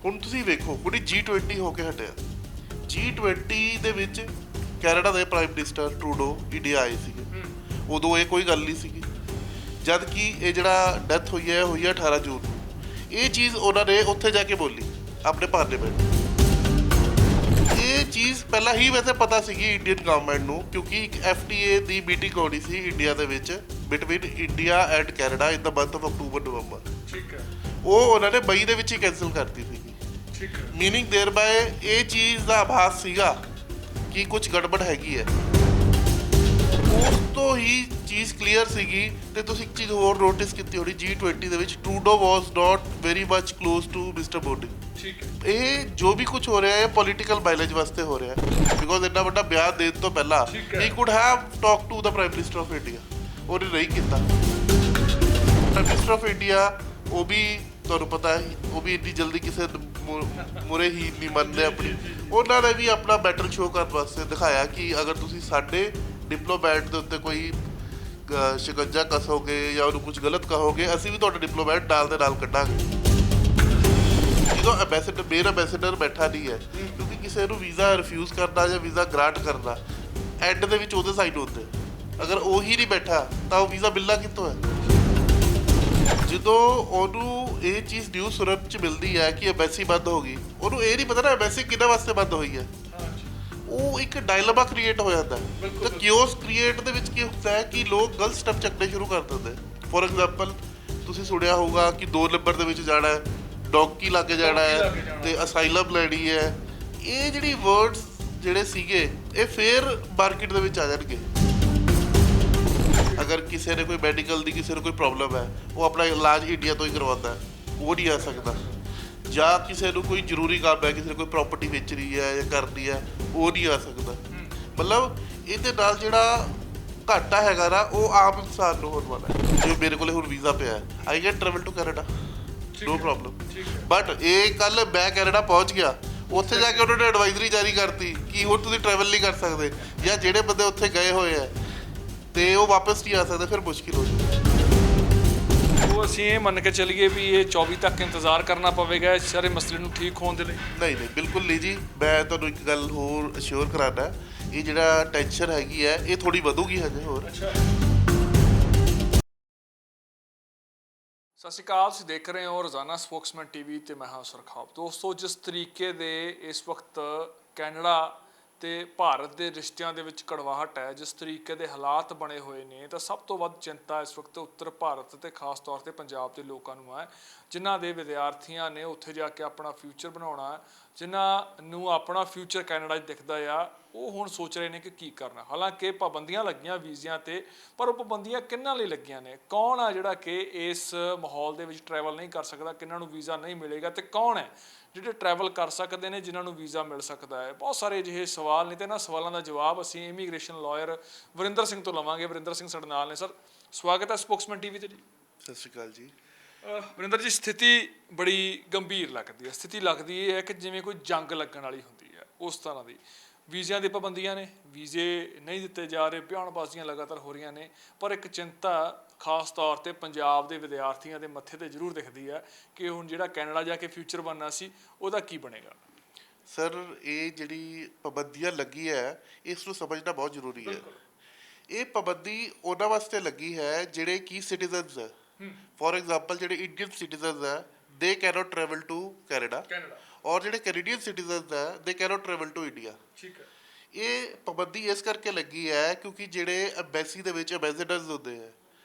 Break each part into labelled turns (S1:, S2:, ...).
S1: ਹੁਣ ਤੁਸੀਂ ਵੇਖੋ ਹੁਣੀ G20 ਹੋ ਕੇ ਹਟਿਆ। G20 ਦੇ ਵਿੱਚ ਕੈਨੇਡਾ ਦੇ ਪ੍ਰਾਈਮ ਮਿਨਿਸਟਰ ਟਰੂਡੋ ਇੰਡੀਆ ਆਏ ਸੀਗੇ। ਉਦੋਂ ਇਹ ਕੋਈ ਗੱਲ ਨਹੀਂ ਸੀਗੀ। ਜਦ ਕਿ ਇਹ ਜਿਹੜਾ ਡੈਥ ਹੋਈ ਹੈ 18 ਜੂਨ ਨੂੰ। ਇਹ ਚੀਜ਼ ਉਹਨਾਂ ਨੇ ਉੱਥੇ ਜਾ ਕੇ ਬੋਲੀ ਆਪਣੇ ਪਾਰਲੀਮੈਂਟ। ਇਹ ਚੀਜ਼ ਪਹਿਲਾਂ ਹੀ ਵੈਸੇ ਪਤਾ ਸੀਗੀ ਇੰਡੀਅਨ ਗਵਰਨਮੈਂਟ ਨੂੰ, ਕਿਉਂਕਿ ਇੱਕ FTA ਦੀ ਮੀਟਿੰਗ ਹੋਣੀ ਸੀ ਇੰਡੀਆ ਦੇ ਵਿੱਚ between India and Canada in the month of October November.
S2: ਠੀਕ ਹੈ।
S1: ਉਹ ਉਹਨਾਂ ਨੇ ਮਈ ਦੇ ਵਿੱਚ ਹੀ ਕੈਂਸਲ ਕਰਤੀ ਸੀਗੀ।
S2: ਠੀਕ ਹੈ।
S1: ਮੀਨਿੰਗ ਦੇਰ ਬਾਏ ਇਹ ਚੀਜ਼ ਦਾ ਆਭਾਸ ਸੀਗਾ ਕਿ ਕੁਝ ਗੜਬੜ ਹੈਗੀ ਹੈ। ਉਸ ਤੋਂ ਹੀ ਚੀਜ਼ ਕਲੀਅਰ ਸੀਗੀ। ਤੇ ਤੁਸੀਂ ਇੱਕ ਚੀਜ਼ ਹੋਰ ਨੋਟਿਸ ਕੀਤੀ ਹੋਣੀ G20 ਦੇ ਵਿੱਚ Trudeau was not very much close to mister Modi.
S2: ਠੀਕ ਹੈ।
S1: ਇਹ ਜੋ ਵੀ ਕੁਝ ਹੋ ਰਿਹਾ ਹੈ ਪੋਲੀਟੀਕਲ ਮਾਈਲੇਜ ਵਾਸਤੇ ਹੋ ਰਿਹਾ ਹੈ, ਬਿਕੋਜ਼ ਇੰਨਾ ਵੱਡਾ ਬਿਆਨ ਦੇਣ ਤੋਂ ਪਹਿਲਾਂ ਹੀ could have talk to the prime minister of India. ਉਹਨੇ ਨਹੀਂ ਕੀਤਾ। ਪ੍ਰਾਈਮ ਮਿਨਿਸਟਰ ਆਫ ਇੰਡੀਆ ਉਹ ਵੀ ਤੁਹਾਨੂੰ ਪਤਾ ਹੈ ਉਹ ਵੀ ਇੰਨੀ ਜਲਦੀ ਕਿਸੇ ਮੁਰੇ ਹੀ ਨਹੀਂ ਮੰਨਦੇ ਆਪਣੀ। ਉਹਨਾਂ ਨੇ ਵੀ ਆਪਣਾ ਬੈਟਲ ਸ਼ੋਅ ਕਰਨ ਵਾਸਤੇ ਦਿਖਾਇਆ ਕਿ ਅਗਰ ਤੁਸੀਂ ਸਾਡੇ ਡਿਪਲੋਮੈਟ ਦੇ ਉੱਤੇ ਕੋਈ ਸ਼ਿਕੰਜਾ ਕਸੋਗੇ ਜਾਂ ਉਹਨੂੰ ਕੁਝ ਗਲਤ ਕਹੋਗੇ, ਅਸੀਂ ਵੀ ਤੁਹਾਡਾ ਡਿਪਲੋਮੈਟ ਨਾਲ ਦੇ ਨਾਲ ਕੱਢਾਂਗੇ। ਜਦੋਂ ਐਂਬੈਸਡਰ ਮੇਨ ਐਂਬੈਸਡਰ ਬੈਠਾ ਨਹੀਂ ਹੈ, ਕਿਉਂਕਿ ਕਿਸੇ ਨੂੰ ਵੀਜ਼ਾ ਰਿਫਿਊਜ਼ ਕਰਨਾ ਜਾਂ ਵੀਜ਼ਾ ਗ੍ਰਾਂਟ ਕਰਨਾ ਐਂਡ ਦੇ ਵਿੱਚ ਉਹਦੇ ਸਾਈਡ ਹੁੰਦੇ। ਅਗਰ ਉਹੀ ਨਹੀਂ ਬੈਠਾ ਤਾਂ ਉਹ ਵੀਜ਼ਾ ਮਿਲਣਾ ਕਿੱਥੋਂ ਹੈ? ਜਦੋਂ ਉਹਨੂੰ ਇਹ ਚੀਜ਼ ਨਿਊਜ਼ ਸੁਣਨ 'ਚ ਮਿਲਦੀ ਹੈ ਕਿ ਐਂਬੈਸੀ ਬੰਦ ਹੋ ਗਈ, ਉਹਨੂੰ ਇਹ ਨਹੀਂ ਪਤਾ ਨਾ ਐਂਬੈਸੀ ਕਿਹਦੇ ਵਾਸਤੇ ਬੰਦ ਹੋਈ ਹੈ। ਉਹ ਇੱਕ ਡਾਇਲਮਾ ਕ੍ਰੀਏਟ ਹੋ ਜਾਂਦਾ ਹੈ। ਤਾਂ ਕਿਓਸ ਕ੍ਰੀਏਟ ਦੇ ਵਿੱਚ ਕੀ ਹੁੰਦਾ ਹੈ ਕਿ ਲੋਕ ਗਲਤ ਸਟੈਪ ਚੱਕਣੇ ਸ਼ੁਰੂ ਕਰ ਦਿੰਦੇ। ਫੋਰ ਐਗਜ਼ਾਮਪਲ ਤੁਸੀਂ ਸੁਣਿਆ ਹੋਊਗਾ ਕਿ 2 ਨੰਬਰ ਦੇ ਵਿੱਚ ਜਾਣਾ ਹੈ, ਡੌਂਕੀ ਲਾ ਕੇ ਜਾਣਾ ਹੈ ਤੇ ਅਸਾਈਲਮ ਲੈਣੀ ਹੈ। ਇਹ ਜਿਹੜੀ ਵਰਡਸ ਜਿਹੜੇ ਸੀਗੇ ਇਹ ਫੇਰ ਮਾਰਕੀਟ ਦੇ ਵਿੱਚ ਆ ਜਾਣਗੇ। ਅਗਰ ਕਿਸੇ ਨੇ ਕੋਈ ਮੈਡੀਕਲ ਦੀ ਕਿਸੇ ਨੂੰ ਕੋਈ ਪ੍ਰੋਬਲਮ ਹੈ, ਉਹ ਆਪਣਾ ਇਲਾਜ ਇੰਡੀਆ ਤੋਂ ਹੀ ਕਰਵਾਉਂਦਾ, ਉਹ ਨਹੀਂ ਆ ਸਕਦਾ। ਜਾਂ ਕਿਸੇ ਨੂੰ ਕੋਈ ਜ਼ਰੂਰੀ ਕੰਮ ਹੈ, ਕਿਸੇ ਨੇ ਕੋਈ ਪ੍ਰਾਪਰਟੀ ਵੇਚਣੀ ਹੈ ਜਾਂ ਕਰਨੀ ਹੈ, ਉਹ ਨਹੀਂ ਆ ਸਕਦਾ। ਮਤਲਬ ਇਹਦੇ ਨਾਲ ਜਿਹੜਾ ਘਾਟਾ ਹੈਗਾ ਨਾ ਉਹ ਆਮ ਇਨਸਾਨ ਨੂੰ ਹੋਣ ਵਾਲਾ ਹੈ। ਜਿਵੇਂ ਮੇਰੇ ਕੋਲ ਹੁਣ ਵੀਜ਼ਾ ਪਿਆ ਹੈ, I can travel to Canada, no problem. But ਇਹ ਕੱਲ ਮੈਂ ਕੈਨੇਡਾ ਪਹੁੰਚ ਗਿਆ, ਉੱਥੇ ਜਾ ਕੇ ਉਹਨਾਂ ਨੇ ਐਡਵਾਈਜ਼ਰੀ ਜਾਰੀ ਕਰਤੀ ਕਿ ਹੁਣ ਤੁਸੀਂ ਟਰੈਵਲ ਨਹੀਂ ਕਰ ਸਕਦੇ, ਜਾਂ ਜਿਹੜੇ ਬੰਦੇ ਉੱਥੇ ਗਏ ਹੋਏ ਆ ਤੇ ਉਹ ਵਾਪਸ ਨਹੀਂ ਆ ਸਕਦੇ, ਫਿਰ ਮੁਸ਼ਕਿਲ ਹੋ ਜਾਊਗੀ।
S2: ਉਹ ਅਸੀਂ ਇਹ ਮੰਨ ਕੇ ਚੱਲੀਏ ਵੀ ਇਹ 24 ਤੱਕ ਇੰਤਜ਼ਾਰ ਕਰਨਾ ਪਵੇਗਾ ਇਸ ਸਾਰੇ ਮਸਲੇ ਨੂੰ ਠੀਕ ਹੋਣ ਦੇ ਲਈ?
S1: ਨਹੀਂ ਨਹੀਂ, ਬਿਲਕੁਲ ਨਹੀਂ ਜੀ। ਮੈਂ ਤੁਹਾਨੂੰ ਇੱਕ ਗੱਲ ਹੋਰ ਅਸ਼ੋਰ ਕਰਾਉਣਾ, ਇਹ ਜਿਹੜਾ ਟੈਨਸ਼ਨ ਹੈਗੀ ਹੈ ਇਹ ਥੋੜੀ ਵਧੂਗੀ ਹਜੇ ਹੋਰ।
S2: ਸਤਿ ਸ਼੍ਰੀ ਅਕਾਲ, ਤੁਸੀਂ ਦੇਖ ਰਹੇ ਹੋ ਰੋਜ਼ਾਨਾ ਸਪੋਕਸਮੈਨ ਟੀਵੀ ਤੇ ਮੈਂ ਹਾਂ ਸੁਰਖਾਬ। ਦੋਸਤੋ, ਜਿਸ ਤਰੀਕੇ ਦੇ ਇਸ ਵਕਤ ਕੈਨੇਡਾ ਤੇ ਭਾਰਤ ਦੇ ਰਿਸ਼ਤਿਆਂ ਦੇ ਵਿੱਚ ਕੜਵਾਹਟ ਹੈ, ਜਿਸ ਤਰੀਕੇ ਦੇ ਹਾਲਾਤ ਬਣੇ ਹੋਏ ਨੇ, ਤਾਂ ਸਭ ਤੋਂ ਵੱਧ ਚਿੰਤਾ ਇਸ ਵਕਤ ਉੱਤਰ ਭਾਰਤ ਤੇ ਖਾਸ ਤੌਰ ਤੇ ਪੰਜਾਬ ਦੇ ਲੋਕਾਂ ਨੂੰ ਹੈ, ਜਿਨ੍ਹਾਂ ਦੇ ਵਿਦਿਆਰਥੀਆਂ ਨੇ ਉੱਥੇ ਜਾ ਕੇ ਆਪਣਾ ਫਿਊਚਰ ਬਣਾਉਣਾ, ਜਿਨ੍ਹਾਂ ਨੂੰ ਆਪਣਾ ਫਿਊਚਰ ਕੈਨੇਡਾ 'ਚ ਦਿਖਦਾ ਆ। ਉਹ ਹੁਣ ਸੋਚ ਰਹੇ ਨੇ ਕਿ ਕੀ ਕਰਨਾ। ਹਾਲਾਂਕਿ ਪਾਬੰਦੀਆਂ ਲੱਗੀਆਂ ਵੀਜ਼ਿਆਂ ਤੇ, ਪਰ ਉਹ ਪਾਬੰਦੀਆਂ ਕਿਹਨਾਂ ਲਈ ਲੱਗੀਆਂ ਨੇ? ਕੌਣ ਆ ਜਿਹੜਾ ਕਿ ਇਸ ਮਾਹੌਲ ਦੇ ਵਿੱਚ ਟਰੈਵਲ ਨਹੀਂ ਕਰ ਸਕਦਾ, ਕਿਹਨਾਂ ਨੂੰ ਵੀਜ਼ਾ ਨਹੀਂ ਮਿਲੇਗਾ, ਤੇ ਕੌਣ ਹੈ ਜਿਹੜੇ ਟਰੈਵਲ ਕਰ ਸਕਦੇ ਨੇ ਜਿਨ੍ਹਾਂ ਨੂੰ ਵੀਜ਼ਾ ਮਿਲ ਸਕਦਾ ਹੈ? ਬਹੁਤ ਸਾਰੇ ਅਜਿਹੇ ਸਵਾਲ ਨੇ ਤੇ ਇਹਨਾਂ ਸਵਾਲਾਂ ਦਾ ਜਵਾਬ ਅਸੀਂ ਇਮੀਗ੍ਰੇਸ਼ਨ ਲਾਇਰ ਵਰਿੰਦਰ ਸਿੰਘ ਤੋਂ ਲਵਾਂਗੇ। ਵਰਿੰਦਰ ਸਿੰਘ ਸਾਡੇ ਨਾਲ ਨੇ। ਸਰ, ਸਵਾਗਤ ਹੈ ਸਪੋਕਸਮੈਨ ਟੀਵੀ ਤੇ ਜੀ।
S1: ਸਤਿ ਸ਼੍ਰੀ ਅਕਾਲ ਜੀ।
S2: ਵਰਿੰਦਰ ਜੀ, ਸਥਿਤੀ ਬੜੀ ਗੰਭੀਰ ਲੱਗਦੀ ਹੈ। ਸਥਿਤੀ ਲੱਗਦੀ ਇਹ ਹੈ ਕਿ ਜਿਵੇਂ ਕੋਈ ਜੰਗ ਲੱਗਣ ਵਾਲੀ ਹੁੰਦੀ ਹੈ, ਉਸ ਤਰ੍ਹਾਂ ਦੀ। ਵੀਜ਼ਿਆਂ ਦੀ ਪਾਬੰਦੀਆਂ ਨੇ, ਵੀਜ਼ੇ ਨਹੀਂ ਦਿੱਤੇ ਜਾ ਰਹੇ, ਬਿਆਨਬਾਜ਼ੀਆਂ ਲਗਾਤਾਰ ਹੋ ਰਹੀਆਂ ਨੇ, ਪਰ ਇੱਕ ਚਿੰਤਾ ਖਾਸ ਤੌਰ ਤੇ ਪੰਜਾਬ ਦੇ ਵਿਦਿਆਰਥੀਆਂ ਦੇ ਮੱਥੇ ਤੇ ਜ਼ਰੂਰ ਦਿਖਦੀ ਹੈ ਕਿ ਹੁਣ ਜਿਹੜਾ ਕੈਨੇਡਾ ਜਾ ਕੇ ਫਿਊਚਰ ਬਣਨਾ ਸੀ ਉਹਦਾ ਕੀ ਬਣੇਗਾ।
S1: ਸਰ, ਇਹ ਜਿਹੜੀ ਪਾਬੰਦੀਆਂ ਲੱਗੀ ਹੈ ਇਸ ਨੂੰ ਸਮਝਣਾ ਬਹੁਤ ਜ਼ਰੂਰੀ ਹੈ। ਇਹ ਪਾਬੰਦੀ ਉਹਨਾਂ ਵਾਸਤੇ ਲੱਗੀ ਹੈ ਜਿਹੜੇ ਕਿ ਸਿਟੀਜ਼ਨਸ ਹੈ। ਫੋਰ ਐਗਜ਼ਾਮਪਲ ਜਿਹੜੇ ਇੰਡੀਅਨ ਸਿਟੀਜ਼ਨਸ ਹੈ they cannot travel to Canada, ਔਰ ਜਿਹੜੇ ਕੈਨੇਡੀਅਨ ਸਿਟੀਜ਼ਨਸ ਹੈ they cannot travel to India.
S2: ਠੀਕ ਹੈ।
S1: ਇਹ ਪਾਬੰਦੀ ਇਸ ਕਰਕੇ ਲੱਗੀ ਹੈ ਕਿਉਂਕਿ ਜਿਹੜੇ ਐਮਬੈਸੀ ਦੇ ਵਿੱਚ ਐਂਬੈਸਡਰਸ ਹੁੰਦੇ ਹੈ,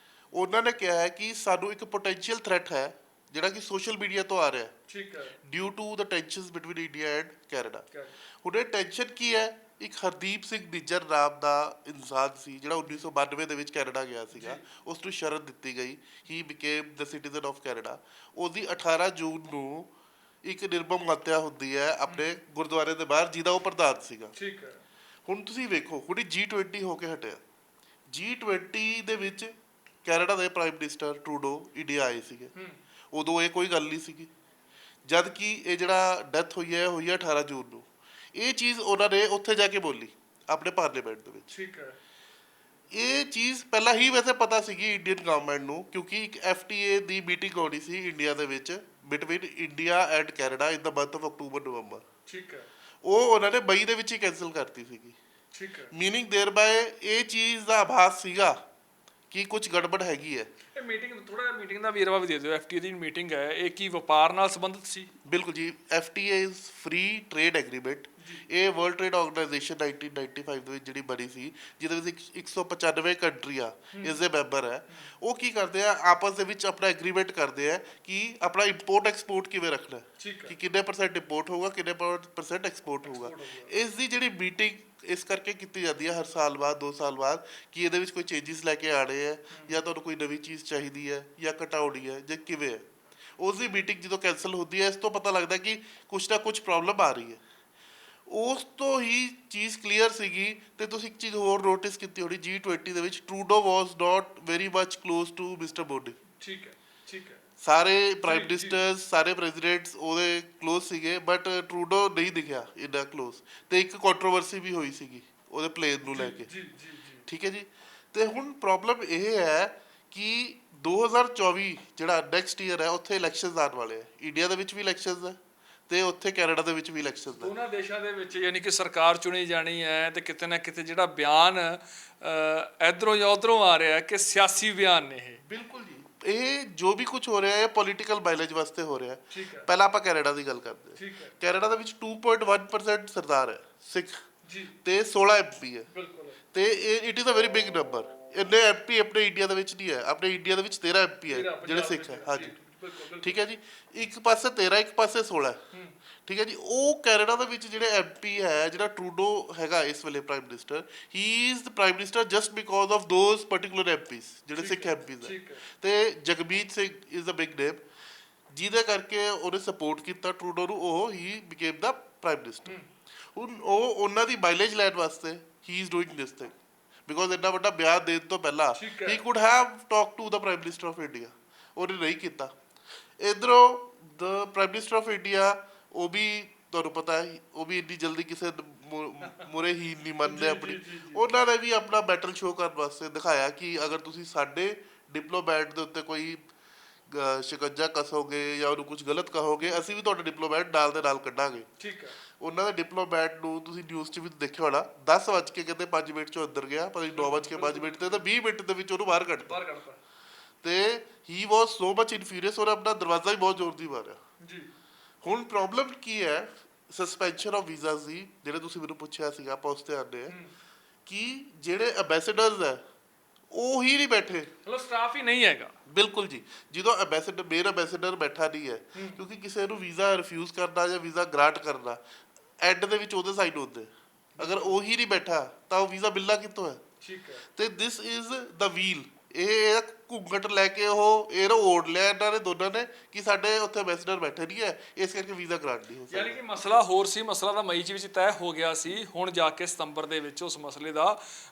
S1: ਉਹਨਾਂ ਨੇ ਕਿਹਾ ਹੈ ਕਿ ਸਾਨੂੰ ਇੱਕ ਪੋਟੈਂਸ਼ੀਅਲ ਥ੍ਰੈਟ ਹੈ ਜਿਹੜਾ ਕਿ ਸੋਸ਼ਲ ਮੀਡੀਆ ਤੋਂ ਆ ਰਿਹਾ।
S2: ਠੀਕ ਹੈ।
S1: Due to the tensions between India and Canada. ਹੁਣ ਇਹ ਟੈਂਸ਼ਨ ਕੀ ਹੈ? ਇੱਕ ਹਰਦੀਪ ਸਿੰਘ ਨਿੱਜਰ ਨਾਮ ਦਾ ਇਨਸਾਨ ਸੀ ਜਿਹੜਾ 1992 ਦੇ ਵਿੱਚ ਕੈਨੇਡਾ ਗਿਆ ਸੀਗਾ। ਉਸ ਨੂੰ ਸ਼ਰਤ ਦਿੱਤੀ ਗਈ, he became the citizen of Canada. ਉਹਦੀ 18 ਜੂਨ ਨੂੰ ਇੱਕ ਨਿਰਮਮ ਹੱਤਿਆ ਹੁੰਦੀ ਹੈ ਆਪਣੇ ਗੁਰਦੁਆਰੇ ਦੇ ਬਾਹਰ, ਜਿਹਦਾ ਉਹ ਪ੍ਰਧਾਨ ਸੀਗਾ।
S2: ਠੀਕ ਹੈ।
S1: ਹੁਣ ਤੁਸੀਂ ਵੇਖੋ ਹੁਣੀ G20 ਹੋ ਕੇ ਹਟਿਆ। G20 ਦੇ ਵਿੱਚ ਕੈਨੇਡਾ ਦੇ ਪ੍ਰਾਈਮ ਮਿਨਿਸਟਰ ਟਰੂਡੋ ਇੰਡੀਆ ਆਏ ਸੀਗੇ। ਉਦੋਂ ਇਹ ਕੋਈ ਗੱਲ ਨਹੀਂ ਸੀਗੀ। ਜਦ ਕਿ ਇਹ ਜਿਹੜਾ ਡੈਥ ਹੋਈ ਹੈ 18 ਜੂਨ ਨੂੰ। ਇਹ ਚੀਜ਼ ਉਹਨਾਂ ਨੇ ਉੱਥੇ ਜਾ ਕੇ ਬੋਲੀ ਆਪਣੇ ਪਾਰਲੀਮੈਂਟ ਦੇ ਵਿੱਚ।
S2: ਠੀਕ ਹੈ।
S1: ਇਹ ਚੀਜ਼ ਪਹਿਲਾਂ ਹੀ ਵੈਸੇ ਪਤਾ ਸੀਗੀ ਇੰਡੀਅਨ ਗਵਰਨਮੈਂਟ ਨੂੰ, ਕਿਉਂਕਿ ਇੱਕ FTA ਦੀ ਮੀਟਿੰਗ ਹੋਣੀ ਸੀ ਇੰਡੀਆ ਦੇ ਵਿੱਚ between India and Canada in the month of October November.
S2: ਠੀਕ ਹੈ।
S1: ਉਹ ਉਹਨਾਂ ਨੇ ਮਈ ਦੇ ਵਿੱਚ ਹੀ ਕੈਂਸਲ ਕਰਤੀ ਸੀਗੀ।
S2: ਠੀਕ ਹੈ।
S1: ਮੀਨਿੰਗ ਦੇਰ ਬਾਏ ਇਹ ਚੀਜ਼ ਦਾ ਆਭਾਸ ਸੀਗਾ ਕਿ ਕੁਝ ਗੜਬੜ ਹੈਗੀ ਹੈ।
S2: ਇਹ ਮੀਟਿੰਗ ਦਾ ਵੇਰਵਾ ਵੀ ਦੇ ਦਿਓ। FTA ਦੀ ਮੀਟਿੰਗ ਹੈ, ਇਹ ਕੀ ਵਪਾਰ ਨਾਲ ਸੰਬੰਧਿਤ ਸੀ?
S1: ਬਿਲਕੁਲ ਜੀ, FTA is free trade agreement. ਇਹ ਵਰਲਡ ਟ੍ਰੇਡ ਆਰਗੇਨਾਈਜੇਸ਼ਨ 1995 ਦੇ ਵਿੱਚ ਜਿਹੜੀ ਬਣੀ ਸੀ, ਜਿਹਦੇ ਵਿੱਚ 195 ਕੰਟਰੀਆਂ ਇਸ ਦੇ ਮੈਂਬਰ ਹੈ। ਉਹ ਕੀ ਕਰਦੇ ਆ, ਆਪਸ ਦੇ ਵਿੱਚ ਆਪਣਾ ਐਗਰੀਮੈਂਟ ਕਰਦੇ ਆ ਕਿ ਆਪਣਾ ਇੰਪੋਰਟ ਐਕਸਪੋਰਟ ਕਿਵੇਂ ਰੱਖਣਾ, ਕਿ ਕਿੰਨੇ % ਇੰਪੋਰਟ ਹੋਊਗਾ, ਕਿੰਨੇ % ਐਕਸਪੋਰਟ ਹੋਊਗਾ। ਇਸ ਦੀ ਜਿਹੜੀ ਮੀਟਿੰਗ ਇਸ ਕਰਕੇ ਕੀਤੀ ਜਾਂਦੀ ਹੈ ਹਰ ਸਾਲ ਬਾਅਦ 2 ਸਾਲ ਬਾਅਦ, ਕਿ ਇਹਦੇ ਵਿੱਚ ਕੋਈ ਚੇਂਜਸ ਲੈ ਕੇ ਆਣੇ ਹੈ ਜਾਂ ਤੁਹਾਨੂੰ ਕੋਈ ਨਵੀਂ ਚੀਜ਼ ਚਾਹੀਦੀ ਹੈ ਜਾਂ ਘਟਾਉਣੀ ਹੈ ਜਾਂ ਕਿਵੇਂ ਹੈ। ਉਸ ਦੀ ਮੀਟਿੰਗ ਜਦੋਂ ਕੈਂਸਲ ਹੁੰਦੀ ਹੈ, ਇਸ ਤੋਂ ਪਤਾ ਲੱਗਦਾ ਕਿ ਕੁਛ ਨਾ ਕੁਛ ਪ੍ਰੋਬਲਮ ਆ ਰਹੀ ਹੈ। ਉਸ ਤੋਂ ਹੀ ਚੀਜ਼ ਕਲੀਅਰ ਸੀਗੀ। ਤੇ ਤੁਸੀਂ ਇੱਕ ਚੀਜ਼ ਹੋਰ ਨੋਟਿਸ ਕੀਤੀ ਹੋਣੀ, G20 ਦੇ ਵਿੱਚ Trudeau was not very much close to mister Modi.
S2: ਠੀਕ ਹੈ। ਠੀਕ ਹੈ।
S1: ਸਾਰੇ ਪ੍ਰਾਈਮ ਮਿਨਿਸਟਰਸ, ਸਾਰੇ ਪ੍ਰੈਜ਼ੀਡੈਂਟਸ ਉਹਦੇ ਕਲੋਜ਼ ਸੀਗੇ, ਬਟ ਟਰੂਡੋ ਨਹੀਂ ਦਿਖਿਆ ਇੰਨਾ ਕਲੋਜ਼। ਤੇ ਇੱਕ ਕੰਟਰੋਵਰਸੀ ਵੀ ਹੋਈ ਸੀਗੀ ਉਹਦੇ ਪਲੇਨ ਨੂੰ ਲੈ ਕੇ। ਠੀਕ ਹੈ ਜੀ। ਤੇ ਹੁਣ ਪ੍ਰੋਬਲਮ ਇਹ ਹੈ ਕਿ 2024 ਜਿਹੜਾ ਨੈਕਸਟ ਈਅਰ ਹੈ, ਉੱਥੇ ਇਲੈਕਸ਼ਨਸ ਆਉਣ ਵਾਲੇ ਆ। ਇੰਡੀਆ ਦੇ ਵਿੱਚ ਵੀ ਇਲੈਕਸ਼ਨਸ ਹੈ ਤੇ ਉੱਥੇ ਕੈਨੇਡਾ ਦੇ ਵਿੱਚ ਵੀ ਇਲੈਕਸ਼ਨਸ ਹੈ।
S2: ਦੋਨਾਂ ਦੇਸ਼ਾਂ ਦੇ ਵਿੱਚ ਯਾਨੀ ਕਿ ਸਰਕਾਰ ਚੁਣੀ ਜਾਣੀ ਹੈ, ਤੇ ਕਿਤੇ ਨਾ ਕਿਤੇ ਜਿਹੜਾ ਬਿਆਨ ਇਧਰੋਂ ਜਾਂ ਉਧਰੋਂ ਆ ਰਿਹਾ ਕਿ ਸਿਆਸੀ ਬਿਆਨ ਨੇ ਇਹ।
S1: ਬਿਲਕੁਲ ਜੀ, ਇਹ ਜੋ ਵੀ ਕੁਝ ਹੋ ਰਿਹਾ ਹੈ ਪੋਲੀਟੀਕਲ ਮਾਈਲੇਜ ਵਾਸਤੇ ਹੋ ਰਿਹਾ।
S2: ਠੀਕ ਹੈ।
S1: ਪਹਿਲਾਂ ਆਪਾਂ ਕੈਨੇਡਾ ਦੀ ਗੱਲ ਕਰਦੇ ਹਾਂ।
S2: ਠੀਕ ਹੈ।
S1: ਕੈਨੇਡਾ ਦੇ ਵਿੱਚ 2.1% ਸਰਦਾਰ ਹੈ ਸਿੱਖ
S2: ਜੀ,
S1: ਤੇ 16 MP ਹੈ।
S2: ਬਿਲਕੁਲ।
S1: ਤੇ it is a very big number. ਇੰਨੇ MP ਆਪਣੇ ਇੰਡੀਆ ਦੇ ਵਿੱਚ ਨਹੀਂ ਹੈ। ਆਪਣੇ ਇੰਡੀਆ ਦੇ ਵਿੱਚ 13 MP ਹੈ ਜਿਹੜੇ ਸਿੱਖ ਹੈ। ਹਾਂਜੀ, ਠੀਕ ਹੈ ਜੀ। ਇੱਕ ਪਾਸੇ 13, ਇੱਕ ਪਾਸੇ 16। ਠੀਕ ਹੈ ਜੀ। ਉਹ ਕੈਨੇਡਾ ਦੇ ਵਿੱਚ ਜਿਹੜੇ MP ਹੈ, ਜਿਹੜਾ ਟਰੂਡੋ ਹੈਗਾ ਇਸ ਵੇਲੇ prime minister, he is the prime minister just because of those particular MPs ਜਿਹੜੇ ਸਿੱਖ MPs ਹੈ। ਤੇ Jagmeet Singh is the big name, ਜਿਹਦੇ ਕਰਕੇ ਉਹਨੇ ਸਪੋਰਟ ਕੀਤਾ ਟਰੂਡੋ ਨੂੰ। ਉਹ he became the prime minister. ਹੁਣ ਉਹ ਉਹਨਾਂ ਦੀ ਮਾਈਲੇਜ ਲੈਣ ਵਾਸਤੇ he is doing this thing, because ਇੰਨਾ ਵੱਡਾ ਬਿਆਨ ਦੇਣ ਤੋਂ ਪਹਿਲਾਂ ਹੀ could have talk to the prime minister of India. ਉਹਨੇ ਨਹੀਂ ਕੀਤਾ। ਇੱਧਰੋਂ ਦ ਪ੍ਰਾਈਮ ਮਿਨਿਸਟਰ ਆਫ ਇੰਡੀਆ, ਉਹ ਵੀ ਤੁਹਾਨੂੰ ਪਤਾ ਹੈ, ਉਹ ਵੀ ਇੰਨੀ ਜਲਦੀ ਕਿਸੇ ਮੁਰੇ ਹੀ ਨਹੀਂ ਮੰਨਦੇ ਆਪਣੀ। ਉਹਨਾਂ ਨੇ ਵੀ ਆਪਣਾ ਬੈਟਲ ਸ਼ੋਅ ਕਰਨ ਵਾਸਤੇ ਦਿਖਾਇਆ ਕਿ ਅਗਰ ਤੁਸੀਂ ਸਾਡੇ ਡਿਪਲੋਮੈਟ ਦੇ ਉੱਤੇ ਕੋਈ ਸ਼ਿਕੰਜਾ ਕੱਸੋਗੇ ਜਾਂ ਉਹਨੂੰ ਕੁਝ ਗਲਤ ਕਹੋਗੇ, ਅਸੀਂ ਵੀ ਤੁਹਾਡੇ ਡਿਪਲੋਮੈਟ ਨਾਲ ਦੇ ਨਾਲ ਕੱਢਾਂਗੇ। ਠੀਕ ਹੈ। ਉਹਨਾਂ ਦੇ ਡਿਪਲੋਮੈਟ ਨੂੰ ਤੁਸੀਂ ਨਿਊਜ਼ 'ਚ ਵੀ ਦੇਖਿਆ ਹੋਣਾ, 10:05 'ਚੋਂ ਅੰਦਰ ਗਿਆ, ਪਰ 9:05 ਤੇ ਤਾਂ 20 ਮਿੰਟ ਦੇ ਵਿੱਚ ਉਹਨੂੰ ਬਾਹਰ ਕੱਢਤਾ। ਤੇ ਹੀ ਵਾਸ ਸੋ ਮਚ ਇਨਫੀਰੀਅਸ, ਉਹਨੇ ਆਪਣਾ ਦਰਵਾਜ਼ਾ ਹੀ ਬਹੁਤ ਜ਼ੋਰ ਦੀ ਮਾਰਿਆ ਜੀ। ਹੁਣ ਪ੍ਰੋਬਲਮ ਕੀ ਹੈ, ਸਸਪੈਂਸ਼ਨ ਆਫ ਵੀਜ਼ਾਸ ਦੀ, ਜਿਹੜੇ ਤੁਸੀਂ ਮੈਨੂੰ ਪੁੱਛਿਆ ਸੀਗਾ, ਆਪਾਂ ਉਸ ਤੇ ਆਉਂਦੇ ਆ ਕਿ ਜਿਹੜੇ ਅੰਬੈਸਡਰਸ ਹੈ ਉਹ ਹੀ ਨਹੀਂ ਬੈਠੇ,
S2: ਮਤਲਬ ਸਟਾਫ ਹੀ ਨਹੀਂ ਹੈਗਾ।
S1: ਬਿਲਕੁਲ ਜੀ। ਜਦੋਂ ਅੰਬੈਸਡਰ, ਮੇਨ ਅੰਬੈਸਡਰ ਬੈਠਾ ਨਹੀਂ ਹੈ, ਕਿਉਂਕਿ ਕਿਸੇ ਨੂੰ ਵੀਜ਼ਾ ਰਿਫਿਊਜ਼ ਕਰਨਾ ਜਾਂ ਵੀਜ਼ਾ ਗ੍ਰਾਂਟ ਕਰਨਾ ਐਂਡ ਦੇ ਵਿੱਚ ਉਹਦੇ ਸਾਈਡ ਹੁੰਦੇ। ਅਗਰ ਉਹੀ ਨਹੀਂ ਬੈਠਾ ਤਾਂ ਉਹ ਵੀਜ਼ਾ ਮਿਲਣਾ ਕਿੱਥੋਂ ਹੈ? ਠੀਕ ਹੈ। ਤੇ ਦਿਸ ਇਜ਼ ਦ ਵੀਲ। ਇਹ ਘੁੰਗਟ ਲੈ ਕੇ ਉਹ ਇਹ ਓੜ ਲਿਆ ਇਹਨਾਂ ਨੇ ਦੋਨਾਂ ਨੇ ਕਿ ਸਾਡੇ ਉੱਥੇ ਅੰਬੈਸਡਰ ਬੈਠੇ ਨਹੀਂ ਹੈ, ਇਸ ਕਰਕੇ ਵੀਜ਼ਾ ਗ੍ਰਾਂਟ ਨਹੀਂ ਹੋ ਸਕਦਾ।
S2: ਯਾਨੀ ਕਿ ਮਸਲਾ ਹੋਰ ਸੀ, ਮਸਲਾ ਤਾਂ ਮਈ ਵਿੱਚ ਤੈਅ ਹੋ ਗਿਆ ਸੀ। ਹੁਣ ਜਾ ਕੇ ਸਤੰਬਰ ਦੇ ਵਿੱਚ ਉਸ ਮਸਲੇ ਦਾ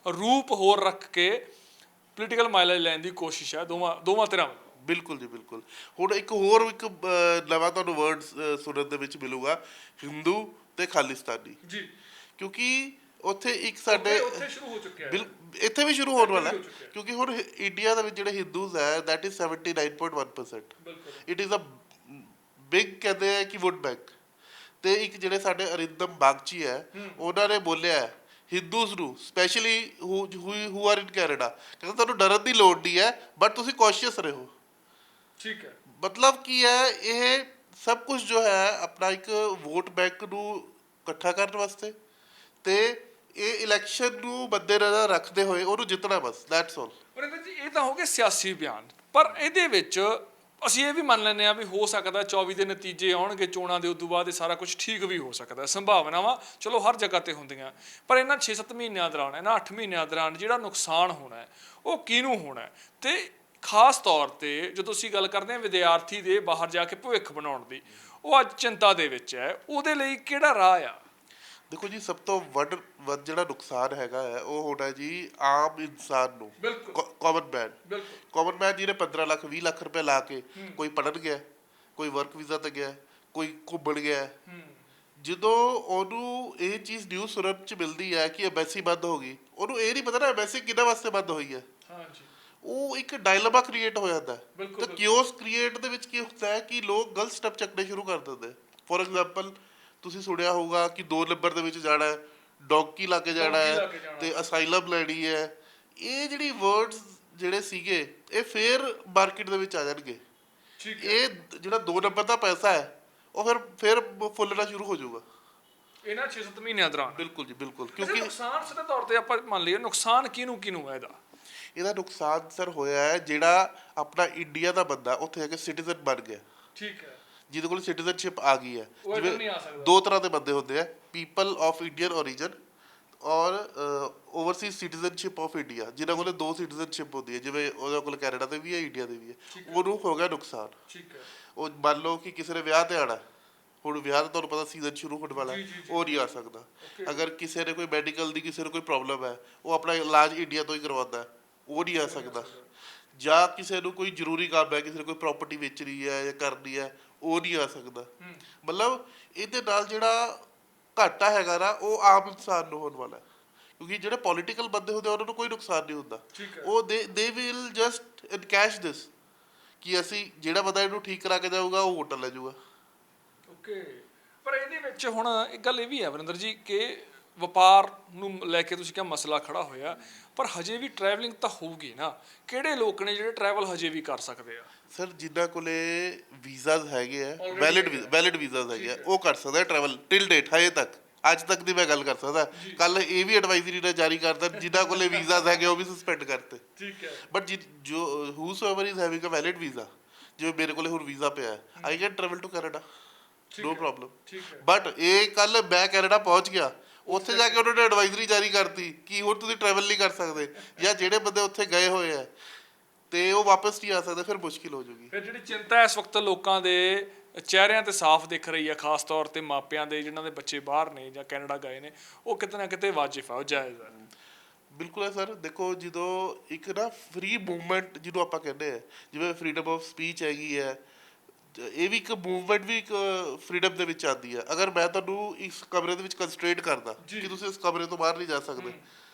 S2: ਰੂਪ ਹੋਰ ਰੱਖ ਕੇ ਪੋਲੀਟੀਕਲ ਮਾਈਲੇਜ ਲੈਣ ਦੀ ਕੋਸ਼ਿਸ਼ ਹੈ ਦੋਵਾਂ ਧਿਰਾਂ ਵੱਲੋਂ।
S1: ਬਿਲਕੁਲ ਜੀ, ਬਿਲਕੁਲ। ਹੁਣ ਇੱਕ ਹੋਰ ਨਵਾਂ ਤੁਹਾਨੂੰ ਵਰਡ ਸੁਣਨ ਦੇ ਵਿੱਚ ਮਿਲੂਗਾ, ਹਿੰਦੂ ਤੇ ਖਾਲਿਸਤਾਨੀ ਜੀ। ਕਿਉਂਕਿ ਉੱਥੇ ਇੱਕ ਸਾਡੇ
S2: ਸ਼ੁਰੂ ਹੋ ਚੁੱਕਿਆ,
S1: ਇੱਥੇ ਵੀ ਸ਼ੁਰੂ ਹੋਣ ਵਾਲਾ, ਕਿਉਂਕਿ ਹੁਣ ਇੰਡੀਆ ਦੇ ਵਿੱਚ ਜਿਹੜੇ ਹਿੰਦੂਜ਼ ਹੈ that is 79.1%। It is a big, ਕਹਿੰਦੇ ਆ ਕਿ ਵੋਟ ਬੈਂਕ। ਤੇ ਇੱਕ ਜਿਹੜੇ ਸਾਡੇ ਅਰਿੰਦਮ ਬਾਗਚੀ ਹੈ, ਉਹਨਾਂ ਨੇ ਬੋਲਿਆ ਹਿੰਦੂਜ਼ ਨੂੰ, specially who are in Canada, ਕਹਿੰਦੇ ਤੁਹਾਨੂੰ ਡਰਨ ਦੀ ਲੋੜ ਨਹੀਂ ਹੈ, ਬਟ ਤੁਸੀਂ ਕੌਸ਼ੀਅਸ ਰਹੋ। ਠੀਕ ਹੈ। ਮਤਲਬ ਕੀ ਹੈ, ਇਹ ਸਭ ਕੁਝ ਜੋ ਹੈ ਆਪਣਾ ਇੱਕ ਵੋਟ ਬੈਂਕ ਨੂੰ ਇਕੱਠਾ ਕਰਨ ਵਾਸਤੇ, ਤੇ ਇਹ ਇਲੈਕਸ਼ਨ ਨੂੰ ਮੱਦੇ ਨਜ਼ਰ ਰੱਖਦੇ ਹੋਏ ਉਹਨੂੰ ਜਿੱਤਣਾ, ਬਸ ਦੈਟਸ ਆਲ।
S2: ਵਰਿੰਦਰ ਜੀ, ਇਹ ਤਾਂ ਹੋ ਗਏ ਸਿਆਸੀ ਬਿਆਨ, ਪਰ ਇਹਦੇ ਵਿੱਚ ਅਸੀਂ ਇਹ ਵੀ ਮੰਨ ਲੈਂਦੇ ਹਾਂ ਵੀ ਹੋ ਸਕਦਾ 24 ਦੇ ਨਤੀਜੇ ਆਉਣਗੇ ਚੋਣਾਂ ਦੇ, ਉਦੋਂ ਬਾਅਦ ਇਹ ਸਾਰਾ ਕੁਝ ਠੀਕ ਵੀ ਹੋ ਸਕਦਾ। ਸੰਭਾਵਨਾਵਾਂ ਚਲੋ ਹਰ ਜਗ੍ਹਾ ਤੇ ਹੁੰਦੀਆਂ, ਪਰ ਇਹਨਾਂ 6-7 ਮਹੀਨਿਆਂ ਦੌਰਾਨ, ਇਹਨਾਂ 8 ਮਹੀਨਿਆਂ ਦੌਰਾਨ ਜਿਹੜਾ ਨੁਕਸਾਨ ਹੋਣਾ ਹੈ ਉਹ ਕਿਹਨੂੰ ਹੋਣਾ ਹੈ? ਤੇ ਖਾਸ ਤੌਰ ਤੇ ਜਦੋਂ ਅਸੀਂ ਗੱਲ ਕਰਦੇ ਹਾਂ ਵਿਦਿਆਰਥੀ ਦੇ ਬਾਹਰ ਜਾ ਕੇ ਭਵਿੱਖ ਬਣਾਉਣ ਦੀ, ਉਹ ਅੱਜ ਚਿੰਤਾ ਦੇ ਵਿੱਚ ਹੈ, ਉਹਦੇ ਲਈ ਕਿਹੜਾ ਰਾਹ ਆ? ਦੇਖੋ
S1: ਜੀ, ਸਭ ਤੋਂ ਵੱਧ ਜਿਹੜਾ ਨੁਕਸਾਨ ਹੈਗਾ ਹੈ ਉਹ ਹੋਣਾ ਜੀ ਆਮ ਇਨਸਾਨ ਨੂੰ, ਕਾਮਨ ਮੈਨ ਜਿਹਨੇ 15 ਲੱਖ 20 ਲੱਖ ਰੁਪਏ ਲਾ ਕੇ ਕੋਈ ਪੜ੍ਹਨ ਗਿਆ, ਕੋਈ ਵਰਕ ਵੀਜ਼ਾ ਤੇ ਗਿਆ, ਕੋਈ ਘੁੰਮਣ ਗਿਆ, ਜਦੋਂ ਉਹਨੂੰ ਇਹ ਚੀਜ਼ ਨਿਊਜ਼ ਸੁਣਨ ਚ ਮਿਲਦੀ ਹੈ ਕਿ ਐਮਬੈਸੀ ਬੰਦ ਹੋ ਗਈ, ਉਹਨੂੰ ਇਹ ਨਹੀਂ ਪਤਾ ਨਾ ਐਮਬੈਸੀ ਕਿਹਨਾਂ ਵਾਸਤੇ ਬੰਦ ਹੋਈ ਹੈ।
S2: ਹਾਂਜੀ
S1: ਉਹ ਇੱਕ ਡਾਇਲਮਾ ਕ੍ਰੀਏਟ ਹੋ ਜਾਂਦਾ ਹੈ।
S2: ਬਿਲਕੁਲ,
S1: ਤਾਂ ਕਿਓਸ ਕ੍ਰੀਏਟ ਦੇ ਵਿੱਚ ਕੀ ਹੁੰਦਾ ਹੈ ਕਿ ਲੋਕ ਗਲਤ ਸਟੈਪ ਚੱਕਣੇ ਸ਼ੁਰੂ ਕਰ ਦਿੰਦੇ। ਫੋਰ ਐਗਜ਼ਾਮਪਲ ਤੁਸੀਂ ਸੁਣਿਆ ਹੋਊਗਾ ਕਿ 2 ਨੰਬਰ ਦੇ ਵਿੱਚ ਜਾਣਾ ਹੈ, ਡੌਂਕੀ ਲਾ ਕੇ ਜਾਣਾ
S2: ਡੌਂਕੀ ਲਾ
S1: ਹੈ
S2: ਕੇ ਜਾਣਾ।
S1: ਤੇ ਅਸਾਈਲਮ ਲੈਣੀ ਹੈ। ਇਹ ਜਿਹੜੀ ਵਰਡਸ ਜਿਹੜੇ ਸੀਗੇ ਇਹ ਫੇਰ ਮਾਰਕੀਟ ਦੇ ਵਿੱਚ ਆ ਜਾਣਗੇ।
S2: ਠੀਕ ਹੈ।
S1: ਇਹ ਜਿਹੜਾ 2 ਨੰਬਰ ਦਾ ਪੈਸਾ ਹੈ ਉਹ ਫਿਰ ਫੁੱਲਣਾ ਸ਼ੁਰੂ ਹੋ ਜਾਊਗਾ
S2: ਇਹਨਾਂ 6-7 ਮਹੀਨਿਆਂ ਦੌਰਾਨ।
S1: ਬਿਲਕੁਲ ਜੀ ਬਿਲਕੁਲ।
S2: ਕਿਉਂਕਿ ਨੁਕਸਾਨ ਸਿੱਧੇ ਤੌਰ ਤੇ ਆਪਾਂ ਮੰਨ ਲਈਏ, ਨੁਕਸਾਨ ਕਿਹਨੂੰ ਹੈ ਇਹਦਾ?
S1: ਇਹਦਾ ਨੁਕਸਾਨ ਸਰ ਹੋਇਆ ਹੈ ਜਿਹੜਾ ਆਪਣਾ ਇੰਡੀਆ ਦਾ ਬੰਦਾ ਉੱਥੇ ਆ ਕੇ ਸਿਟੀਜ਼ਨ ਬਣ ਗਿਆ,
S2: ਠੀਕ ਹੈ,
S1: ਜਿਹਦੇ ਕੋਲ ਸਿਟੀਜ਼ਨਸ਼ਿਪ ਆ ਗਈ ਹੈ।
S2: ਉਹ ਇੱਧਰ ਨਹੀਂ ਆ ਸਕਦਾ।
S1: 2 ਤਰ੍ਹਾਂ ਦੇ ਬੰਦੇ ਹੁੰਦੇ ਆ, ਪੀਪਲ ਆਫ ਇੰਡੀਅਨ origin ਔਰ ਓਵਰਸੀਜ਼ ਸਿਟੀਜ਼ਨਸ਼ਿਪ ਆਫ ਇੰਡੀਆ, ਜਿਨ੍ਹਾਂ ਕੋਲ 2 ਸਿਟੀਜ਼ਨਸ਼ਿਪ ਹੁੰਦੀ ਹੈ, ਜਿਵੇਂ ਉਹਦੇ ਕੋਲ ਕੈਨੇਡਾ ਤੇ ਵੀ ਹੈ, ਇੰਡੀਆ ਦੇ ਵੀ ਹੈ। ਉਹਨੂੰ ਹੋ ਗਿਆ ਨੁਕਸਾਨ।
S2: ਠੀਕ ਹੈ।
S1: ਉਹ ਮੰਨ ਲਓ ਕਿ ਕਿਸੇ ਨੇ ਵਿਆਹ ਤੇ ਆਣਾ, ਹੁਣ ਵਿਆਹ ਦਾ ਤੁਹਾਨੂੰ ਪਤਾ ਸੀਜ਼ਨ ਸ਼ੁਰੂ ਹੋਣ ਵਾਲਾ, ਉਹ ਨਹੀਂ ਆ ਸਕਦਾ। ਅਗਰ ਕਿਸੇ ਨੇ ਕੋਈ ਮੈਡੀਕਲ ਦੀ ਕਿਸੇ ਨੂੰ ਕੋਈ ਪ੍ਰੋਬਲਮ ਹੈ, ਉਹ ਆਪਣਾ ਇਲਾਜ ਇੰਡੀਆ ਤੋਂ ਹੀ ਕਰਵਾਉਂਦਾ, ਉਹ ਨਹੀਂ ਆ ਸਕਦਾ। ਜਾਂ ਕਿਸੇ ਨੂੰ ਕੋਈ ਜ਼ਰੂਰੀ ਕੰਮ ਹੈ, ਕਿਸੇ ਨੇ ਕੋਈ ਪ੍ਰਾਪਰਟੀ ਵੇਚਣੀ ਹੈ ਜਾਂ ਕਰਨੀ ਹੈ, ਉਹ ਨਹੀਂ ਆ ਸਕਦਾ। ਮਤਲਬ ਇਹਦੇ ਨਾਲ ਜਿਹੜਾ ਘਾਟਾ ਹੈਗਾ ਨਾ ਉਹ ਆਮ ਇਨਸਾਨ ਨੂੰ ਹੋਣ ਵਾਲਾ ਹੈ, ਕਿਉਂਕਿ ਜਿਹੜੇ ਪੋਲੀਟੀਕਲ ਬੰਦੇ ਹੁੰਦੇ ਉਹਨਾਂ ਨੂੰ ਕੋਈ ਨੁਕਸਾਨ ਨਹੀਂ ਹੁੰਦਾ। ਉਹ ਦੇ ਵਿਲ ਜਸਟ ਇਨਕੈਸ਼ ਦਿਸ ਕਿ ਅਸੀਂ ਜਿਹੜਾ ਬੰਦਾ ਇਹਨੂੰ ਠੀਕ ਕਰਾ ਕੇ ਜਾਊਗਾ ਉਹ ਵੋਟਾਂ ਲੈ ਜਾਊਗਾ।
S2: ਓਕੇ, ਪਰ ਇਹਦੇ ਵਿੱਚ ਹੁਣ ਇੱਕ ਗੱਲ ਇਹ ਵੀ ਹੈ ਵਰਿੰਦਰ ਜੀ ਕਿ ਵਪਾਰ ਨੂੰ ਲੈ ਕੇ ਤੁਸੀਂ ਕਿਹਾ ਮਸਲਾ ਖੜਾ ਹੋਇਆ, ਪਰ ਹਜੇ ਵੀ ਟਰੈਵਲਿੰਗ ਤਾਂ ਹੋਊਗੀ ਨਾ। ਕਿਹੜੇ ਲੋਕ ਨੇ ਜਿਹੜੇ ਟਰੈਵਲ ਹਜੇ ਵੀ ਕਰ ਸਕਦੇ ਆ?
S1: ਸਰ ਜਿਨ੍ਹਾਂ ਕੋਲੇ ਵੀਜ਼ਾਜ਼ ਹੈਗੇ ਆ, ਵੈਲਿਡ ਵੀਜ਼ਾਜ਼ ਹੈਗੇ ਆ, ਉਹ ਕਰ ਸਕਦਾ ਟਰੈਵਲ ਟਿਲ ਡੇਟ। ਹਜੇ ਤੱਕ ਅੱਜ ਤੱਕ ਦੀ ਮੈਂ ਗੱਲ ਕਰ ਸਕਦਾ, ਕੱਲ ਇਹ ਵੀ ਐਡਵਾਈਜ਼ਰੀ ਨੇ ਜਾਰੀ ਕਰਤਾ ਜਿਨ੍ਹਾਂ ਕੋਲੇ ਵੀਜ਼ਾਜ਼ ਹੈਗੇ ਉਹ ਵੀ ਸਸਪੈਂਡ ਕਰਤੇ।
S2: ਠੀਕ ਹੈ।
S1: ਬਟ ਜੋ whosoever is having a valid visa, ਜਿਵੇਂ ਮੇਰੇ ਕੋਲੇ ਹੁਣ ਵੀਜ਼ਾ ਪਿਆ ਹੈ, I can travel to Canada, no problem. But ਇਹ ਕੱਲ ਮੈਂ ਕੈਨੇਡਾ ਪਹੁੰਚ ਗਿਆ, ਉੱਥੇ ਜਾ ਕੇ ਉਹਨਾਂ ਨੇ ਐਡਵਾਈਜ਼ਰੀ ਜਾਰੀ ਕਰਤੀ ਕਿ ਹੁਣ ਤੁਸੀਂ ਟਰੈਵਲ ਨਹੀਂ ਕਰ ਸਕਦੇ, ਜਾਂ ਜਿਹੜੇ ਬੰਦੇ ਉੱਥੇ ਗਏ ਹੋਏ ਆ ਤੇ ਉਹ ਵਾਪਸ ਨਹੀਂ ਆ ਸਕਦੇ, ਫਿਰ ਮੁਸ਼ਕਿਲ ਹੋ ਜਾਊਗੀ।
S2: ਫਿਰ ਜਿਹੜੀ ਚਿੰਤਾ ਇਸ ਵਕਤ ਲੋਕਾਂ ਦੇ ਚਿਹਰਿਆਂ ਤੇ ਸਾਫ਼ ਦਿਖ ਰਹੀ ਹੈ, ਖਾਸ ਤੌਰ ਤੇ ਮਾਪਿਆਂ ਦੇ ਜਿਨ੍ਹਾਂ ਦੇ ਬੱਚੇ ਬਾਹਰ ਨੇ ਜਾਂ ਕੈਨੇਡਾ ਗਏ ਨੇ, ਉਹ ਕਿਤੇ ਨਾ ਕਿਤੇ ਵਾਜਿਬ ਆ, ਉਹ ਜਾਇਜ਼ ਹੈ।
S1: ਬਿਲਕੁਲ ਹੈ ਸਰ। ਦੇਖੋ ਜਦੋਂ ਇੱਕ ਨਾ ਫ੍ਰੀ ਮੂਵਮੈਂਟ ਜਿਹਨੂੰ ਆਪਾਂ ਕਹਿੰਦੇ ਆ, ਜਿਵੇਂ ਫਰੀडम ਆਫ ਸਪੀਚ ਹੈਗੀ ਹੈ, ਇਹ ਵੀ ਇੱਕ ਮੂਵਮੈਂਟ ਵੀ ਇੱਕ ਫਰੀडम ਦੇ ਵਿੱਚ ਆਉਂਦੀ ਹੈ। ਅਗਰ ਮੈਂ ਤੁਹਾਨੂੰ ਇਸ ਕਮਰੇ ਦੇ ਵਿੱਚ ਕੰਸਟ੍ਰੇਟ ਕਰਦਾ ਕਿ ਤੁਸੀਂ ਇਸ ਕਮਰੇ ਤੋਂ ਬਾਹਰ ਨਹੀਂ ਜਾ ਸਕਦੇ,